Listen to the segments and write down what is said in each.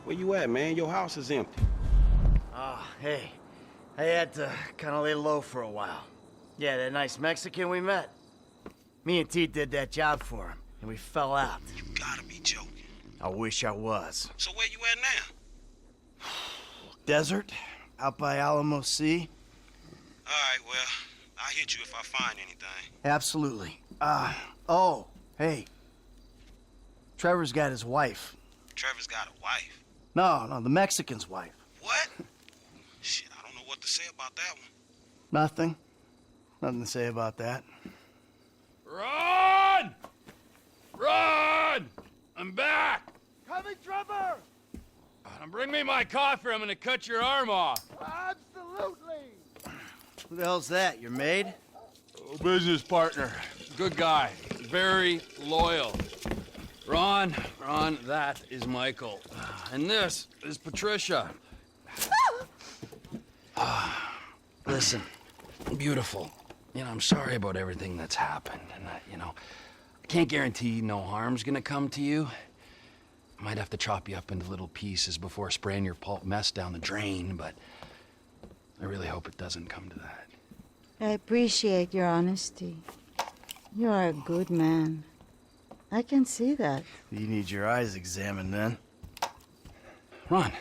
Where you at, man? Your house is empty. Oh, hey. I had to kind of lay low for a while. Yeah, that nice Mexican we met. Me and T did that job for him, and we fell out. You gotta be joking. I wish I was. So where you at now? Desert, out by Alamo Sea. All right, well, I'll hit you if I find anything. Absolutely. Oh, hey. Trevor's got his wife. Trevor's got a wife. No, the Mexican's wife. What? Shit, I don't know what to say about that one. Nothing. Nothing to say about that. Run! Run! I'm back! Coming, Trevor! Bring me my coffee, I'm gonna cut your arm off. Absolutely! Who the hell's that, your maid? Business partner. Good guy. Very loyal. Ron, that is Michael. And this is Patricia. Listen, beautiful. You know, I'm sorry about everything that's happened. And, I can't guarantee no harm's gonna come to you. I might have to chop you up into little pieces before spraying your pulp mess down the drain, but I really hope it doesn't come to that. I appreciate your honesty. You are a good man. I can see that. You need your eyes examined, then. Ron,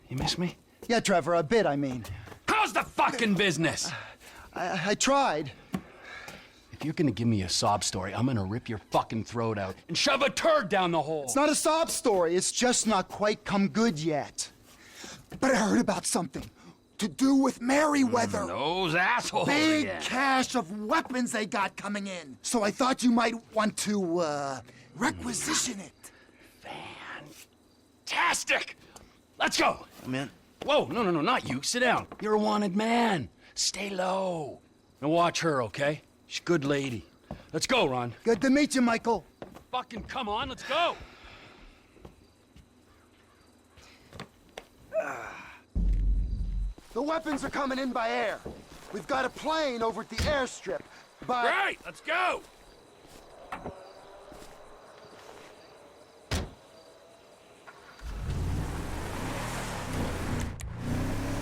you miss me? Yeah, Trevor, a bit, I mean. How's the fucking business? I tried. If you're gonna give me a sob story, I'm gonna rip your fucking throat out and shove a turd down the hole. It's not a sob story. It's just not quite come good yet. But I heard about something to do with Merryweather. Those assholes Big again. cache of weapons they got coming in. So I thought you might want to, requisition it. Fantastic! Let's go! I'm in. Whoa, no, not you. Sit down. You're a wanted man. Stay low. And watch her, okay? She's a good lady. Let's go, Ron. Good to meet you, Michael. Fucking come on, let's go! The weapons are coming in by air. We've got a plane over at the airstrip, but... Right, let's go!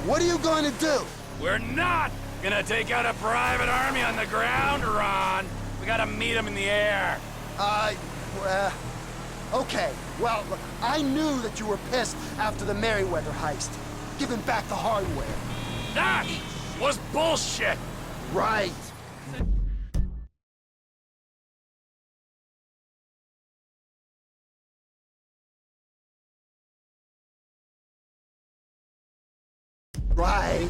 What are you going to do? We're not gonna take out a private army on the ground, Ron. We gotta meet them in the air. Okay. Well, look, I knew that you were pissed after the Merryweather heist. Giving back the hardware. That was bullshit! Right. Right.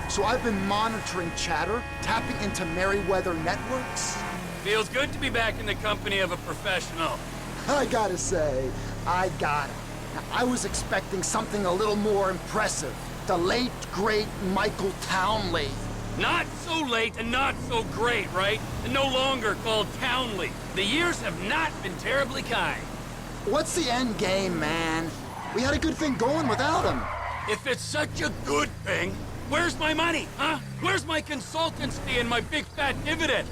So I've been monitoring chatter, tapping into Merryweather networks. Feels good to be back in the company of a professional. I gotta say, I got it. Now, I was expecting something a little more impressive. The late, great Michael Townley. Not so late and not so great, right? And no longer called Townley. The years have not been terribly kind. What's the end game, man? We had a good thing going without him. If it's such a good thing, where's my money, huh? Where's my consultancy and my big fat dividend?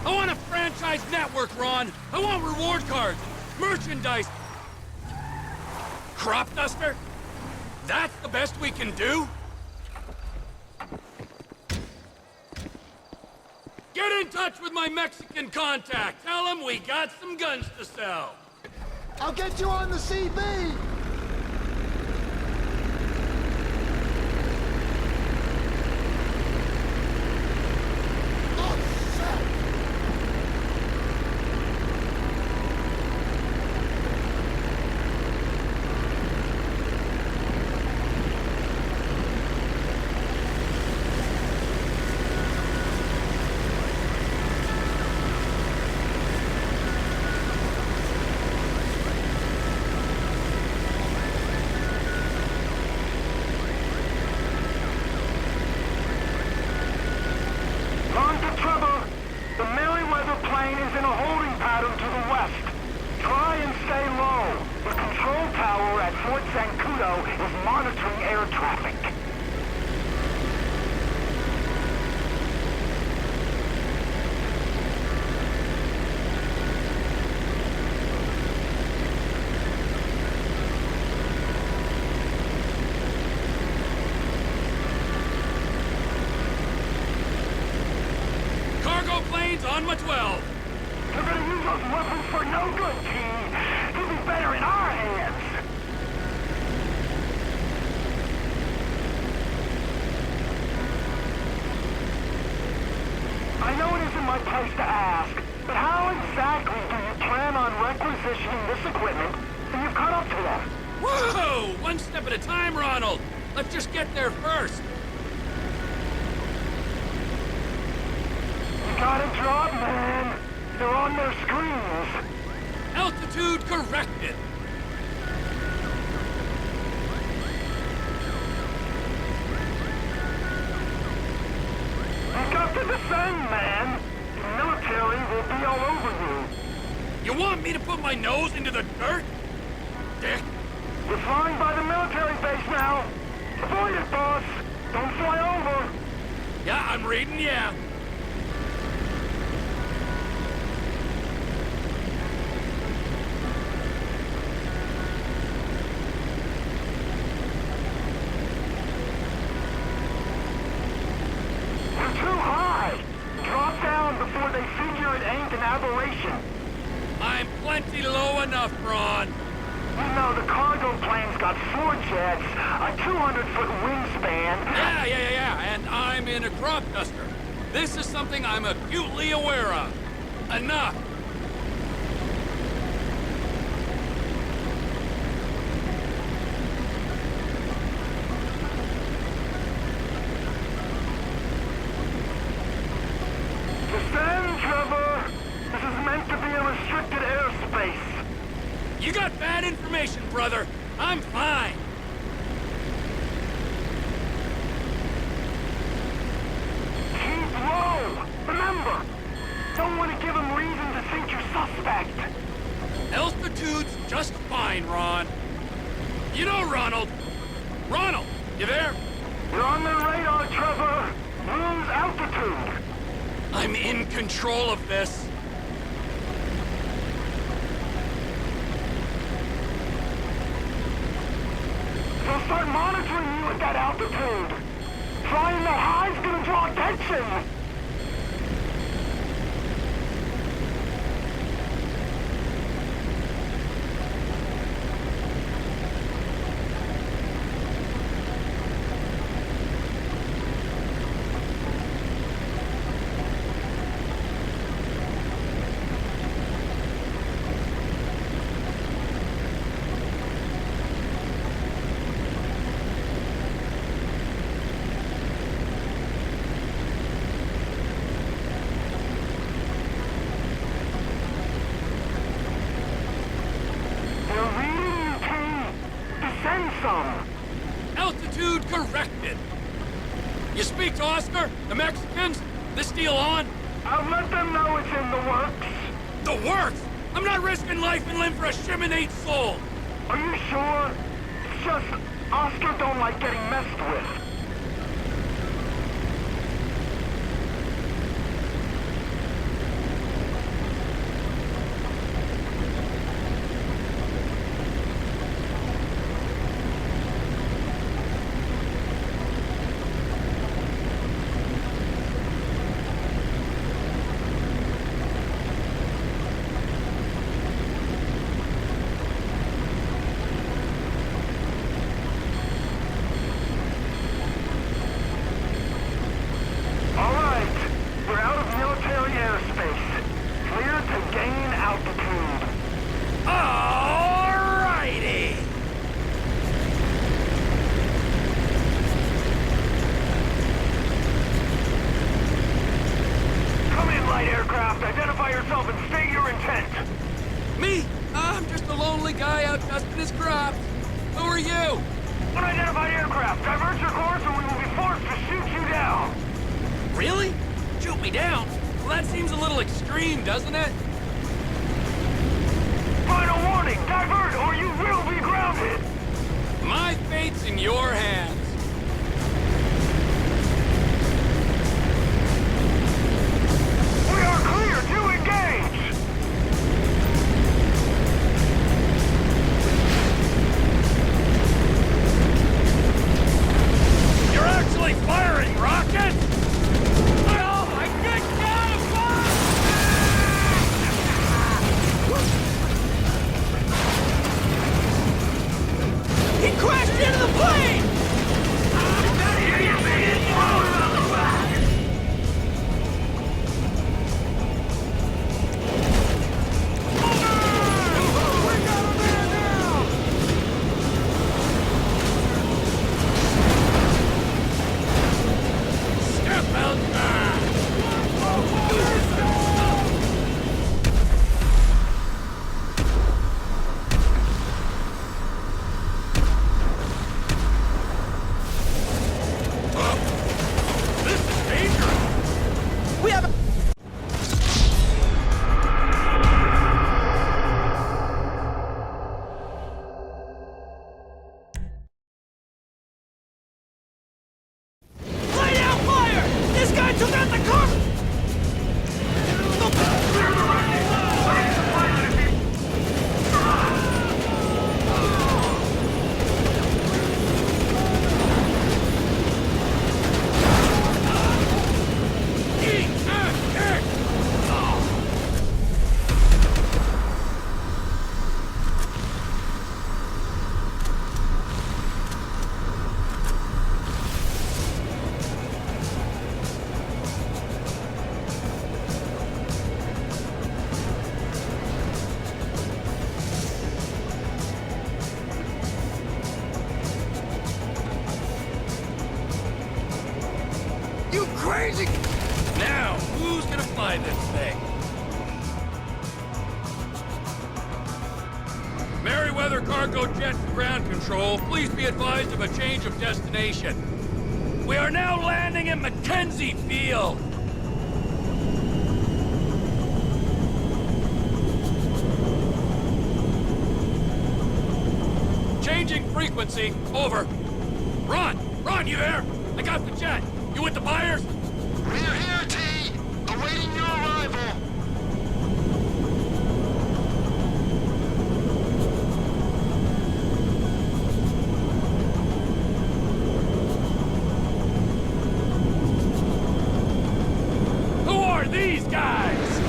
I want a franchise network, Ron. I want reward cards, merchandise. Crop duster? That's the best we can do? Get in touch with my Mexican contact. Tell him we got some guns to sell. I'll get you on the CB! those weapons for no good, T. He'll be better in our hands. I know it isn't my place to ask, but how exactly do you plan on requisitioning this equipment when you've caught up to them? Whoa! One step at a time, Ronald. Let's just get there first. You gotta drop, man. They're on their screens. Altitude corrected. You've got to descend, man. The military will be all over you. You want me to put my nose into the dirt? Dick. You're flying by the military base now. Avoid it, boss. Don't fly over. Yeah, I'm reading, yeah. You're too high. Drop down before they figure it ain't an aberration. I'm plenty low enough, Ron. You know, the cargo plane's got 4 jets, a 200-foot wingspan. Yeah, and I'm in a crop duster. This is something I'm acutely aware of. Enough. Descend, Trevor. This is meant to be a restricted airspace. You got bad information, brother. I'm fine. Keep low. Remember, don't want to give them reason to think you're suspect. Altitude's just fine, Ron. You know, Ronald. Ronald, you there? You're on the radar, Trevor. Lose altitude. I'm in control of this. They'll start monitoring you at that altitude. Flying that high's gonna draw attention. They're reading you, King. Descend some. Altitude corrected. You speak to Oscar? The Mexicans? This deal on? I'll let them know it's in the works. The works? I'm not risking life and limb for a Shimonate soul. Are you sure? It's just Oscar don't like getting messed with. All right, we're out of military airspace. Clear to gain altitude. Alrighty! Come in, light aircraft. Identify yourself and state your intent. Me? I'm just a lonely guy out dusting his crops. Who are you? Unidentified aircraft. Divert your course or we will be forced to shoot you down. Really? Shoot me down? Well, that seems a little extreme, doesn't it? Final warning. Divert or you will be grounded. My fate's in your hands. We are clear to engage. You're actually firing rockets? Oh my good God! crazy? Now, who's gonna fly this thing? Merryweather Cargo Jet to Ground Control, please be advised of a change of destination. We are now landing in Mackenzie Field. Changing frequency, over. Ron! Ron, you there? I got the jet. You with the buyers? We're here, T. Awaiting your arrival. Who are these guys?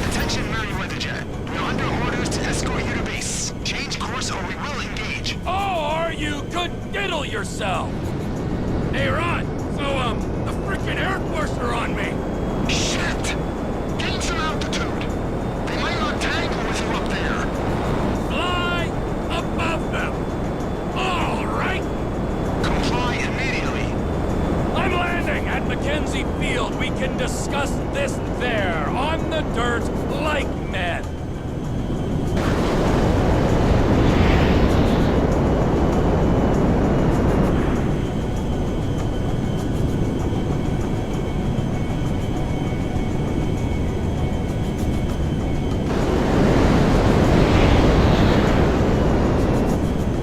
Attention, Merryweather Jet. We're under orders to escort you to base. Change course or we will engage. Oh, are you? Good diddle yourself. Hey, Ron. So, the frickin' Air Force are on me. Shit! Gain some altitude. They might not tangle with you up there. Fly above them. All right. Comply immediately. I'm landing at Mackenzie Field. We can discuss this there, on the dirt, like men.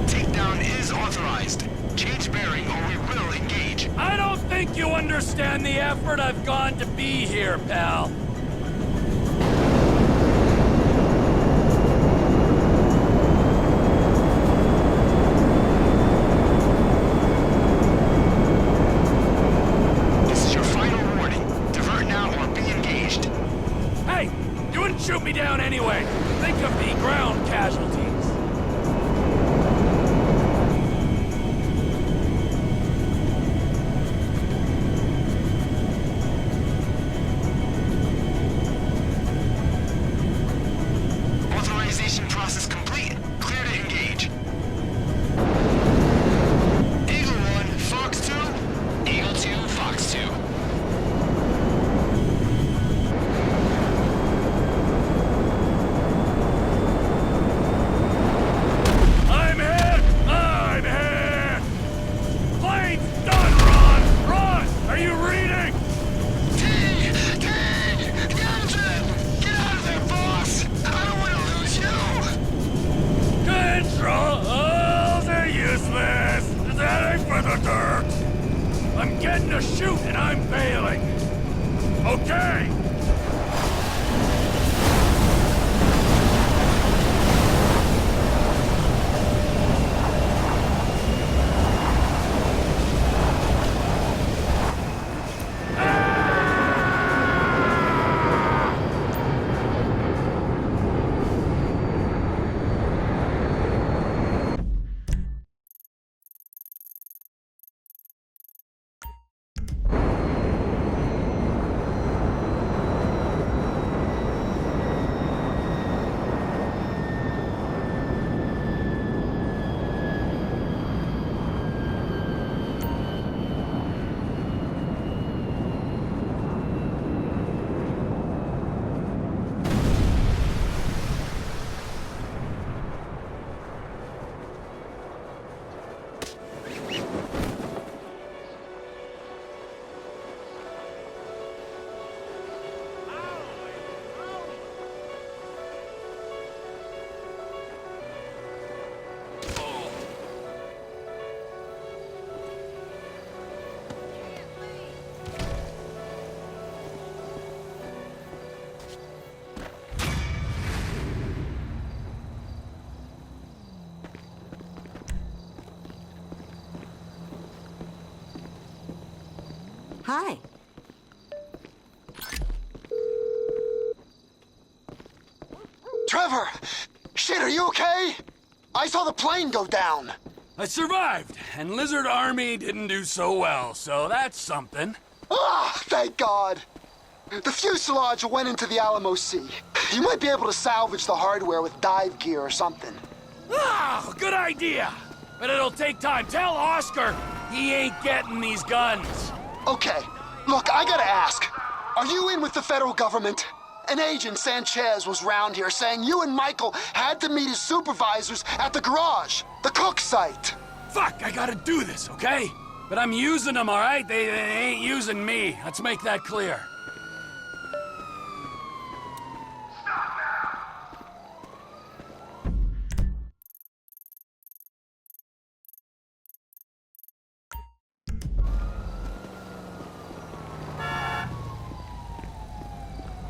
Takedown is authorized. Change bearing or we will engage. I don't think you understand the effort I've gone to be here, pal. This is your final warning. Divert now or be engaged. Hey, you wouldn't shoot me down anyway. Think of the ground casualties. Authorization process complete. Clear to engage. Eagle 1, Fox 2. Eagle 2, Fox 2. I'm hit! I'm hit! Plane's done, Ron! Ron, are you reading? T! T! Captain! Get out of there, boss! I don't want to lose you! Controls are useless! That ain't for the dirt! I'm getting a shoot and I'm failing! Okay! Hi. Trevor! Shit, are you okay? I saw the plane go down. I survived, and Lizard Army didn't do so well, so that's something. Ah, thank God. The fuselage went into the Alamo Sea. You might be able to salvage the hardware with dive gear or something. Ah, good idea. But it'll take time. Tell Oscar he ain't getting these guns. Okay, Look, I gotta ask, are you in with the federal government? An agent, Sanchez, was round here saying you and Michael had to meet his supervisors at the garage, the Cook site. Fuck, I gotta do this, okay? But I'm using them, all right? They ain't using me. Let's make that clear.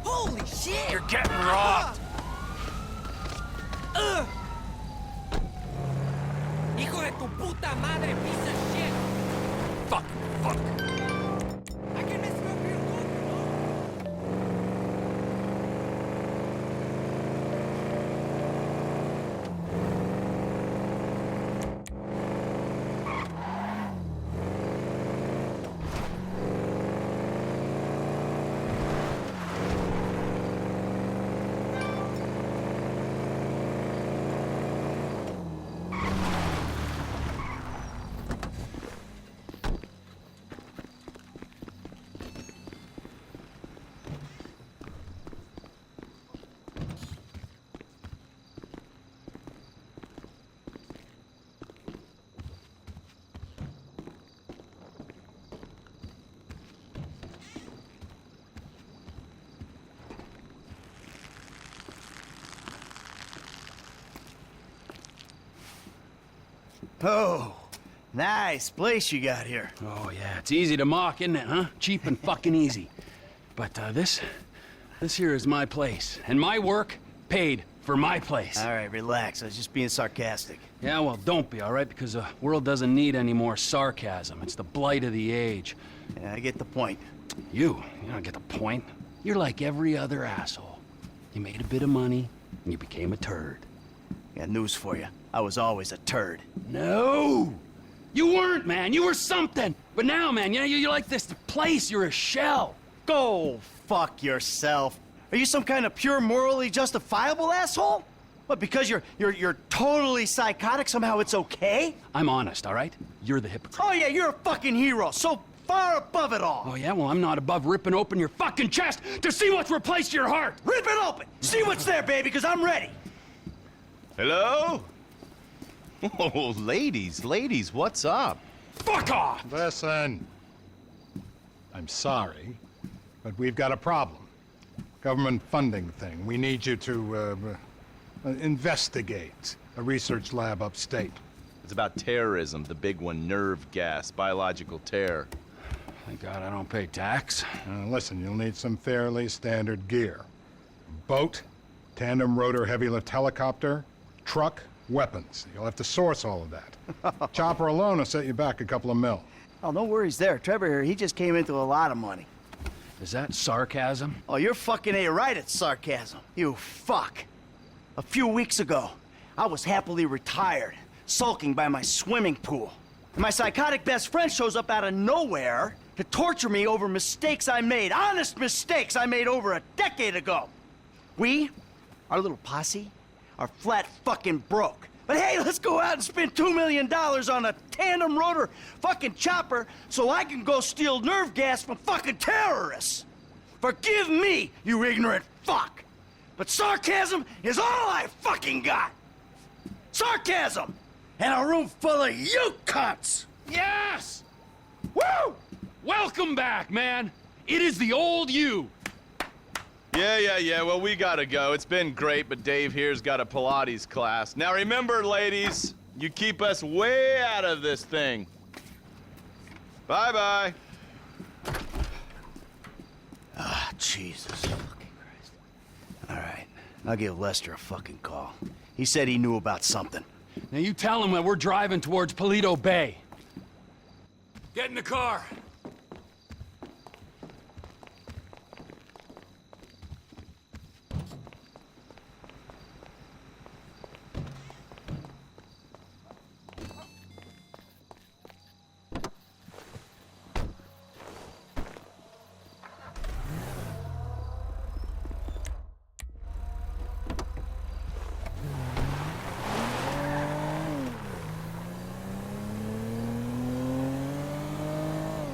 Holy shit! You're getting robbed. Hijo de tu puta madre, piece of shit! Fuck. I can mess you up real good, you know? Oh, nice place you got here. Oh, yeah, it's easy to mock, isn't it, huh? Cheap and fucking easy. But this here is my place. And my work paid for my place. All right, relax. I was just being sarcastic. Yeah, well, don't be, all right? Because the world doesn't need any more sarcasm. It's the blight of the age. Yeah, I get the point. You don't get the point. You're like every other asshole. You made a bit of money, and you became a turd. Got news for you. I was always a turd. No! You weren't, man. You were something. But now, man, you're like this place. You're a shell. Go fuck yourself. Are you some kind of pure morally justifiable asshole? What, because you're totally psychotic, somehow it's okay? I'm honest, all right? You're the hypocrite. Oh yeah, you're a fucking hero, so far above it all. Oh, yeah? Well, I'm not above ripping open your fucking chest to see what's replaced your heart. Rip it open! See what's there, baby, because I'm ready. Hello? Oh, ladies, what's up? Fuck off! Listen. I'm sorry, but we've got a problem. Government funding thing. We need you to, investigate a research lab upstate. It's about terrorism, the big one, nerve gas, biological terror. Thank God I don't pay tax. Listen, you'll need some fairly standard gear. Boat, tandem rotor heavy lift helicopter, truck, weapons. You'll have to source all of that. Chopper alone will set you back a couple of mil. Oh, no worries there. Trevor here, he just came into a lot of money. Is that sarcasm? Oh, you're fucking A-right at sarcasm. You fuck. A few weeks ago, I was happily retired, sulking by my swimming pool. And my psychotic best friend shows up out of nowhere to torture me over mistakes I made, honest mistakes I made over a decade ago. We, our little posse, are flat fucking broke. But hey, let's go out and spend $2 million on a tandem rotor fucking chopper so I can go steal nerve gas from fucking terrorists. Forgive me, you ignorant fuck. But sarcasm is all I fucking got. Sarcasm! And a room full of you cunts! Yes! Woo! Welcome back, man. It is the old you. Yeah, well, we gotta go. It's been great, but Dave here's got a Pilates class. Now remember, ladies, you keep us way out of this thing. Bye-bye. Ah, Jesus fucking Christ. All right, I'll give Lester a fucking call. He said he knew about something. Now you tell him that we're driving towards Paleto Bay. Get in the car.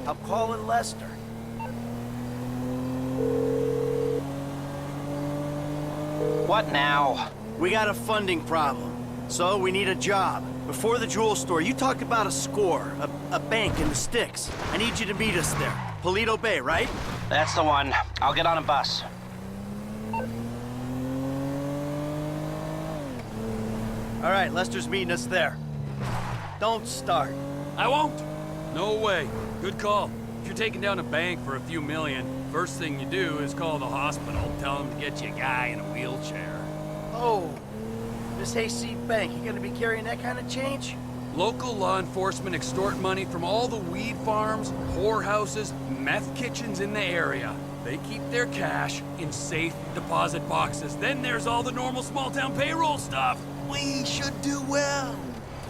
I'm calling Lester. What now? We got a funding problem, so we need a job. Before the jewel store, you talked about a score, a bank in the sticks. I need you to meet us there. Paleto Bay, right? That's the one. I'll get on a bus. All right, Lester's meeting us there. Don't start. I won't. No way. Good call. If you're taking down a bank for a few million, first thing you do is call the hospital, tell them to get you a guy in a wheelchair. Oh, this Hayseed Bank, you gonna be carrying that kind of change? Local law enforcement extort money from all the weed farms, whorehouses, meth kitchens in the area. They keep their cash in safe deposit boxes. Then there's all the normal small-town payroll stuff. We should do well.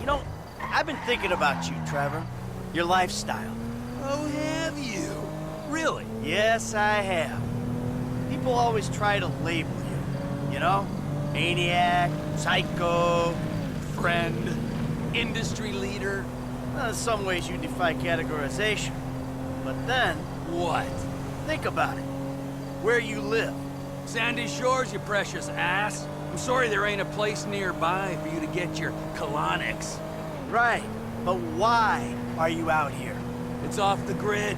You know, I've been thinking about you, Trevor. Your lifestyle. Oh, have you? Really? Yes, I have. People always try to label you. You know? Maniac, psycho, Friend, industry leader. well, in some ways you defy categorization. But then, What? think about it. Where you live. Sandy Shores, you precious ass. I'm sorry there ain't a place nearby for you to get your colonics. Right. But why are you out here? It's off the grid.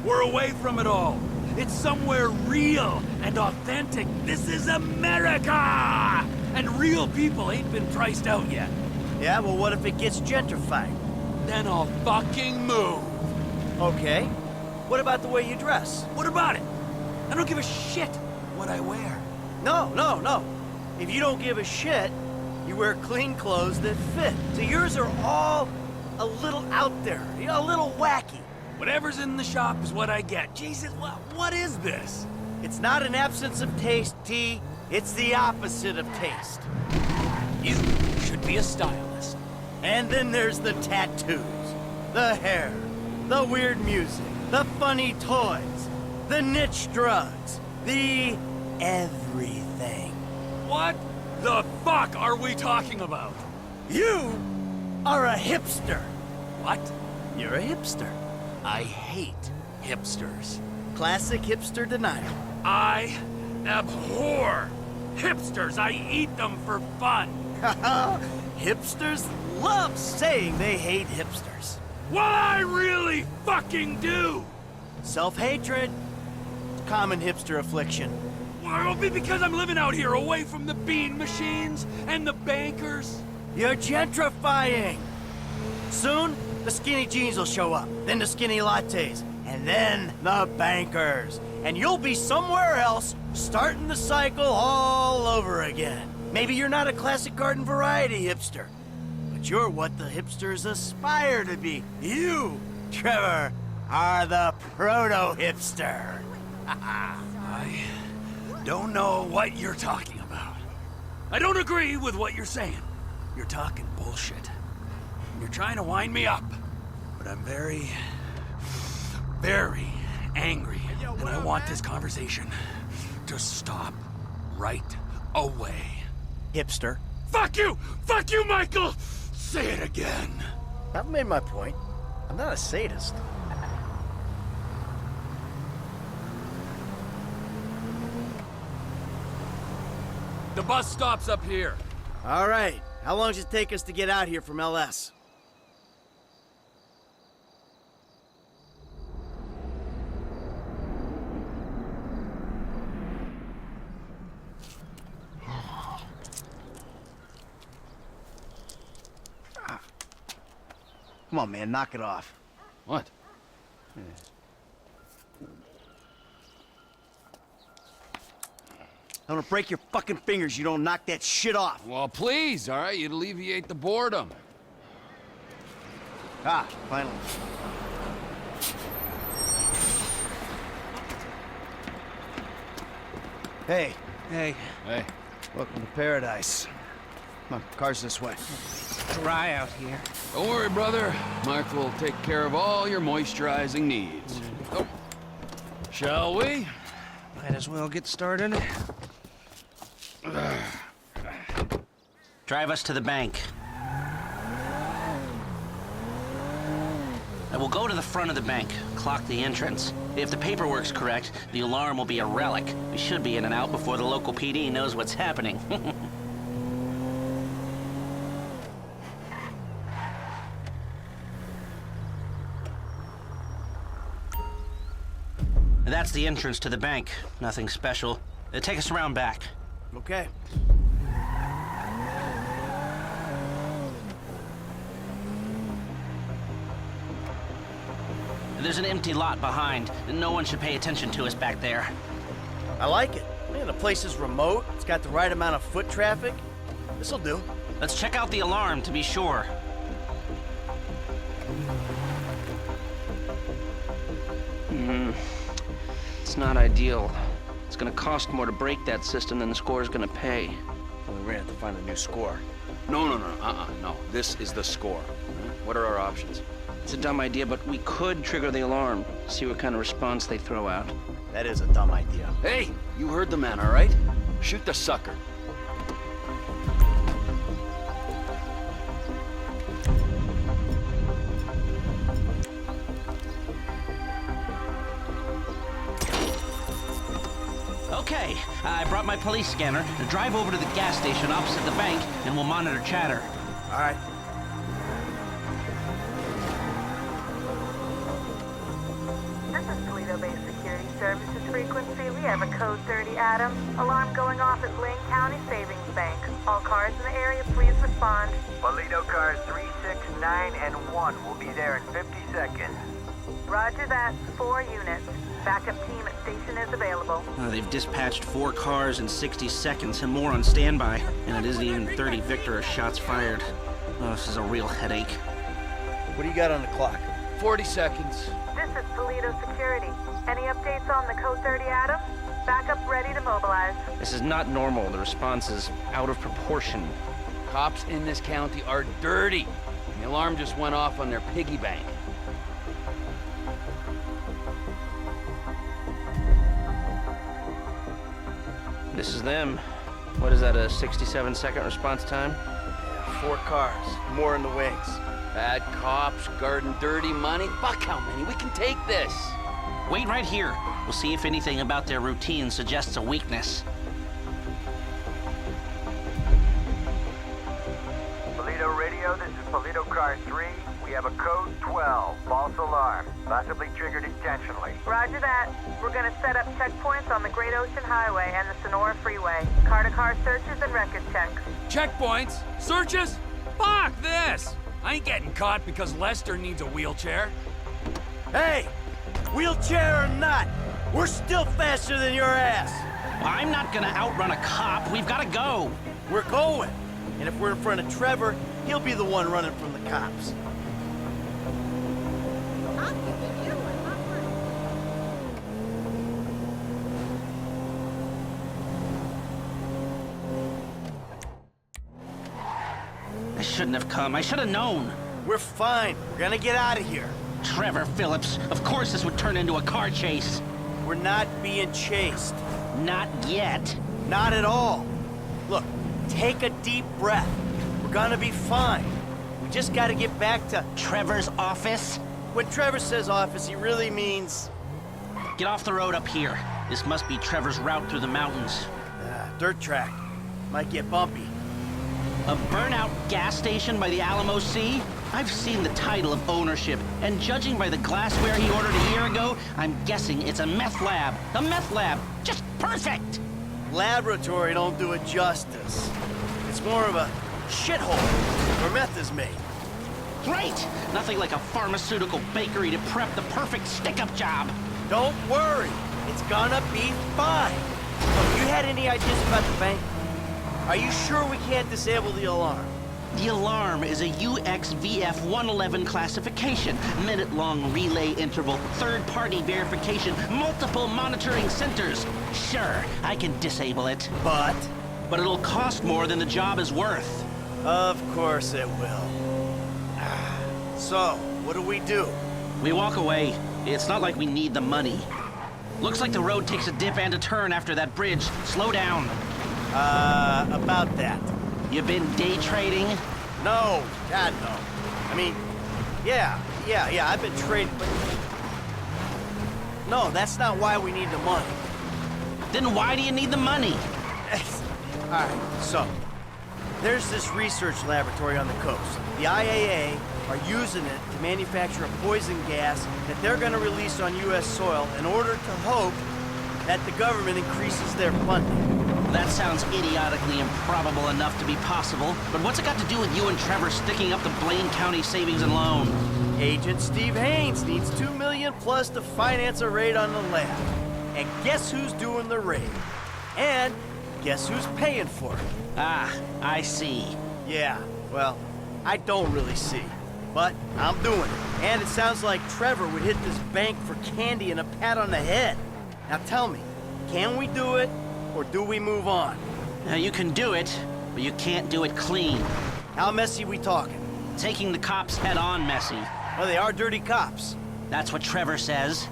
We're away from it all. It's somewhere real and authentic. This is America! And real people ain't been priced out yet. Yeah, well, what if it gets gentrified? Then I'll fucking move. Okay. What about the way you dress? What about it? I don't give a shit what I wear. No. If you don't give a shit, you wear clean clothes that fit. So yours are all a little out there, you know, a little wacky. Whatever's in the shop is what I get. Jesus, what is this? It's not an absence of taste, T. It's the opposite of taste. You should be a stylist. And then there's the tattoos, the hair, the weird music, the funny toys, the niche drugs, the everything. What the fuck are we talking about? You are a hipster. What? You're a hipster. I hate hipsters. Classic hipster denial. I abhor hipsters. I eat them for fun. Hipsters love saying they hate hipsters. What I really fucking do. Self-hatred. Common hipster affliction. Well, it'll be because I'm living out here away from the bean machines and the bankers. You're gentrifying. Soon, the skinny jeans will show up, then the skinny lattes, and then the bankers. And you'll be somewhere else, starting the cycle all over again. Maybe you're not a classic garden variety hipster, but you're what the hipsters aspire to be. You, Trevor, are the proto-hipster. I don't know what you're talking about. I don't agree with what you're saying. You're talking bullshit. You're trying to wind me up. But I'm very, very angry. And I want this conversation to stop right away. Hipster. Fuck you! Fuck you, Michael! Say it again. I've made my point. I'm not a sadist. The bus stops up here. All right. How long does it take us to get out here from LS? Come on, man, knock it off. What? I'm gonna break your fucking fingers. You don't knock that shit off. Well, please, all right? You'd alleviate the boredom. Ah, finally. Hey. Hey. Welcome to paradise. Come on, car's this way. Dry out here. Don't worry, brother. Mark will take care of all your moisturizing needs. Oh. Shall we? Might as well get started. Drive us to the bank. We'll go to the front of the bank, clock the entrance. If the paperwork's correct, the alarm will be a relic. We should be in and out before the local PD knows what's happening. That's the entrance to the bank. Nothing special. Take us around back. Okay. There's an empty lot behind. No one should pay attention to us back there. I like it. Man, the place is remote. It's got the right amount of foot traffic. This'll do. Let's check out the alarm to be sure. It's not ideal. It's gonna cost more to break that system than the score's gonna pay. Well, we're gonna have to find a new score. No. This is the score. What are our options? It's a dumb idea, but we could trigger the alarm. See what kind of response they throw out. That is a dumb idea. Hey, you heard the man, all right? Shoot the sucker. Okay, I brought my police scanner. Drive over to the gas station opposite the bank, and we'll monitor chatter. All right. This is Toledo Bay Security Services frequency. We have a code 30 Adam. Alarm going off at Blaine County Savings Bank. All cars in the area, please respond. Toledo cars 3, 6, 9, and 1 will be there in 50 seconds. Roger that. 4 units. Backup team at station is available. They've dispatched 4 cars in 60 seconds and more on standby. And it isn't even 30 Victor or shots fired. Oh, this is a real headache. What do you got on the clock? 40 seconds. This is Toledo Security. Any updates on the code 30 Adam? Backup ready to mobilize. This is not normal. The response is out of proportion. Cops in this county are dirty. And the alarm just went off on their piggy bank. This is them. What is that, a 67-second response time? 4 cars. More in the wings. Bad cops, guarding dirty money. Fuck how many? We can take this. Wait right here. We'll see if anything about their routine suggests a weakness. Toledo Radio, this is Toledo car 3. We have a code 12, false alarm, possibly triggered intentionally. Roger that. We're gonna set up checkpoints on the Great Ocean Highway and the Sonora Freeway. Car-to-car searches and record checks. Checkpoints? Searches? Fuck this! I ain't getting caught because Lester needs a wheelchair. Hey! Wheelchair or not, we're still faster than your ass. I'm not gonna outrun a cop. We've gotta go. We're going. And if we're in front of Trevor, he'll be the one running from the cops. I shouldn't have come. I should have known. We're fine. We're gonna get out of here. Trevor Phillips. Of course this would turn into a car chase. We're not being chased. Not yet. Not at all. Look, take a deep breath. We're gonna be fine. We just gotta get back to Trevor's office? When Trevor says office, he really means... Get off the road up here. This must be Trevor's route through the mountains. Dirt track. Might get bumpy. A burnout gas station by the Alamo Sea? I've seen the title of ownership, and judging by the glassware he ordered a year ago, I'm guessing it's a meth lab. A meth lab. Just perfect! Laboratory don't do it justice. It's more of a shithole where meth is made. Great! Nothing like a pharmaceutical bakery to prep the perfect stick-up job. Don't worry. It's gonna be fine. Look, you had any ideas about the bank? Are you sure we can't disable the alarm? The alarm is a UXVF-111 classification, minute-long relay interval, third-party verification, multiple monitoring centers. Sure, I can disable it. But it'll cost more than the job is worth. Of course it will. So, what do? We walk away. It's not like we need the money. Looks like the road takes a dip and a turn after that bridge. Slow down. About that. You been day trading? No, God, no. I mean, yeah, Yeah, I've been trading, but... No, that's not why we need the money. Then why do you need the money? All right, so, there's this research laboratory on the coast. The IAA are using it to manufacture a poison gas that they're gonna release on U.S. soil in order to hope that the government increases their funding. That sounds idiotically improbable enough to be possible, but what's it got to do with you and Trevor sticking up the Blaine County Savings and Loan? Agent Steve Haynes needs $2 million plus to finance a raid on the lab. And guess who's doing the raid? And guess who's paying for it? Ah, I see. Yeah, well, I don't really see. But I'm doing it. And it sounds like Trevor would hit this bank for candy and a pat on the head. Now tell me, can we do it, or do we move on? Now, you can do it, but you can't do it clean. How messy we talking? Taking the cops head-on messy. Well, they are dirty cops. That's what Trevor says.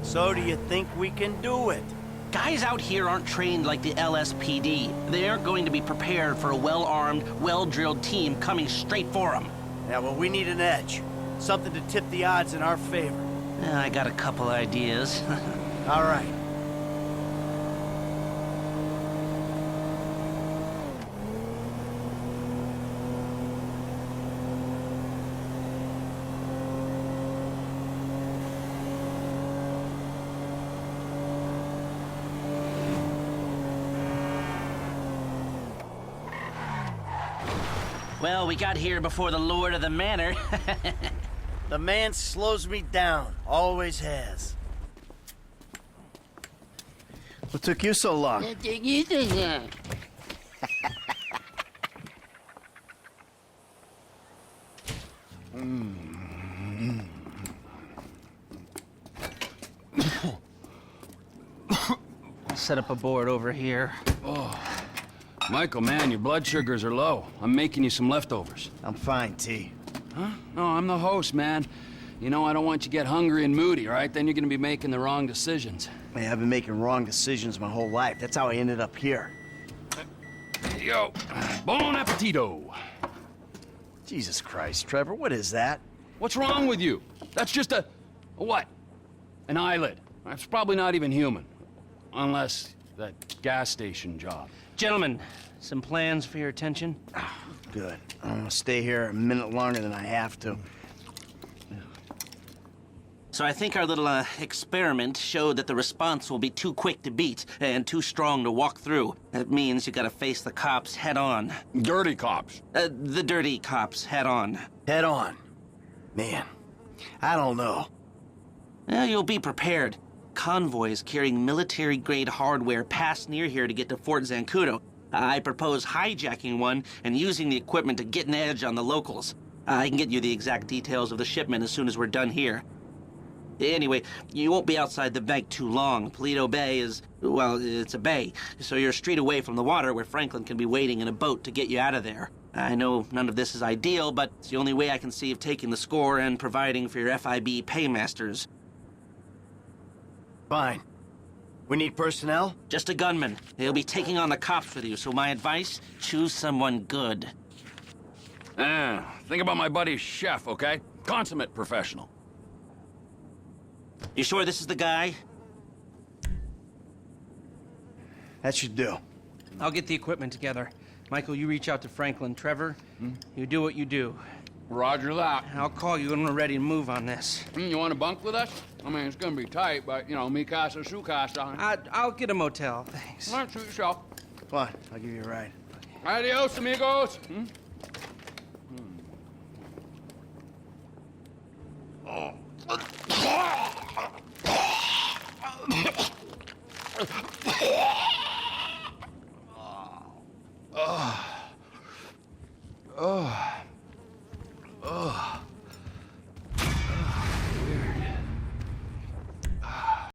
So do you think we can do it? Guys out here aren't trained like the LSPD. They aren't going to be prepared for a well-armed, well-drilled team coming straight for them. Yeah, well, we need an edge. Something to tip the odds in our favor. I got a couple ideas. All right. Well, we got here before the Lord of the Manor. The man slows me down. Always has. What took you so long? Set up a board over here. Oh. Michael, man, your blood sugars are low. I'm making you some leftovers. I'm fine, T. Huh? No, I'm the host, man. You know, I don't want you to get hungry and moody, all right? Then you're gonna be making the wrong decisions. Man, I've been making wrong decisions my whole life. That's how I ended up here. Here you go. Bon appetito. Jesus Christ, Trevor, what is that? What's wrong with you? That's just a what? An eyelid. That's probably not even human. Unless that gas station job. Gentlemen, some plans for your attention? Good. I'm gonna stay here a minute longer than I have to. So I think our little experiment showed that the response will be too quick to beat and too strong to walk through. That means you gotta face the cops head on. Dirty cops. The dirty cops head on. Head on. Man, I don't know. You'll be prepared. Convoys carrying military-grade hardware pass near here to get to Fort Zancudo. I propose hijacking one and using the equipment to get an edge on the locals. I can get you the exact details of the shipment as soon as we're done here. Anyway, you won't be outside the bank too long. Paleto Bay is, well, it's a bay, so you're a street away from the water where Franklin can be waiting in a boat to get you out of there. I know none of this is ideal, but it's the only way I can see of taking the score and providing for your FIB paymasters. Fine. We need personnel? Just a gunman. They'll be taking on the cops with you, so my advice, choose someone good. Think about my buddy Chef, okay? Consummate professional. You sure this is the guy? That should do. I'll get the equipment together. Michael, you reach out to Franklin. Trevor, you do what you do. Roger that. I'll call you when we're ready to move on this. You want to bunk with us? I mean, it's gonna be tight, but, you know, mi casa, su casa. I'll get a motel, thanks. All right, suit yourself. Come on, I'll give you a ride. Adios, amigos.